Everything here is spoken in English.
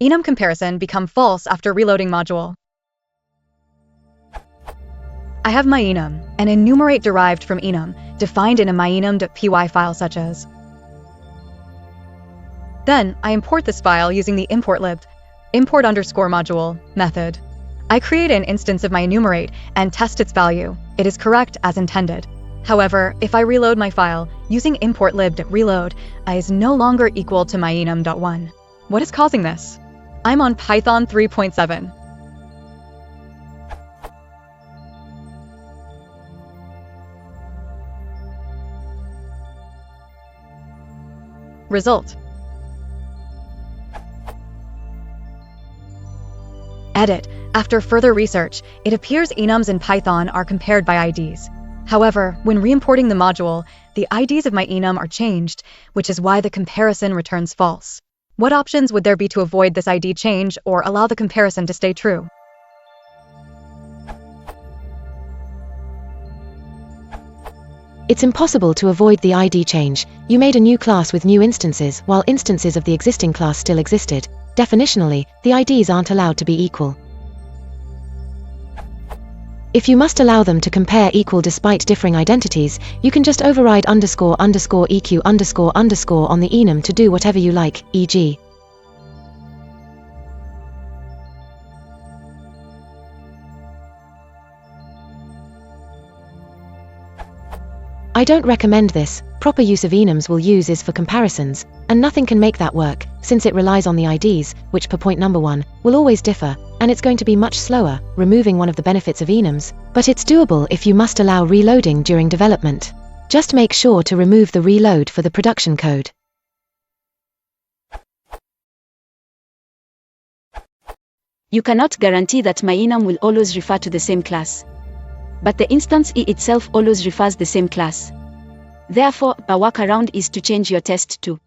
Enum comparison become false after reloading module. I have my enum, an enumerate derived from enum, defined in a myenum.py file such as. Then, I import this file using the importlib import_module method. I create an instance of my enumerate and test its value. It is correct as intended. However, if I reload my file, using importlib.reload is no longer equal to myenum.1. What is causing this? I'm on Python 3.7. Result. Edit. After further research, it appears enums in Python are compared by IDs. However, when re-importing the module, the IDs of my enum are changed, which is why the comparison returns false. What options would there be to avoid this ID change or allow the comparison to stay true? It's impossible to avoid the ID change. You made a new class with new instances, while instances of the existing class still existed. Definitionally, the IDs aren't allowed to be equal. If you must allow them to compare equal despite differing identities, you can just override __eq__ on the enum to do whatever you like, e.g. I don't recommend this. Proper use of enums will use is for comparisons, and nothing can make that work, since it relies on the IDs, which per point number 1, will always differ, and it's going to be much slower, removing one of the benefits of enums, but it's doable if you must allow reloading during development. Just make sure to remove the reload for the production code. You cannot guarantee that myenum will always refer to the same class. But the instance E itself always refers the same class. Therefore, a workaround is to change your test to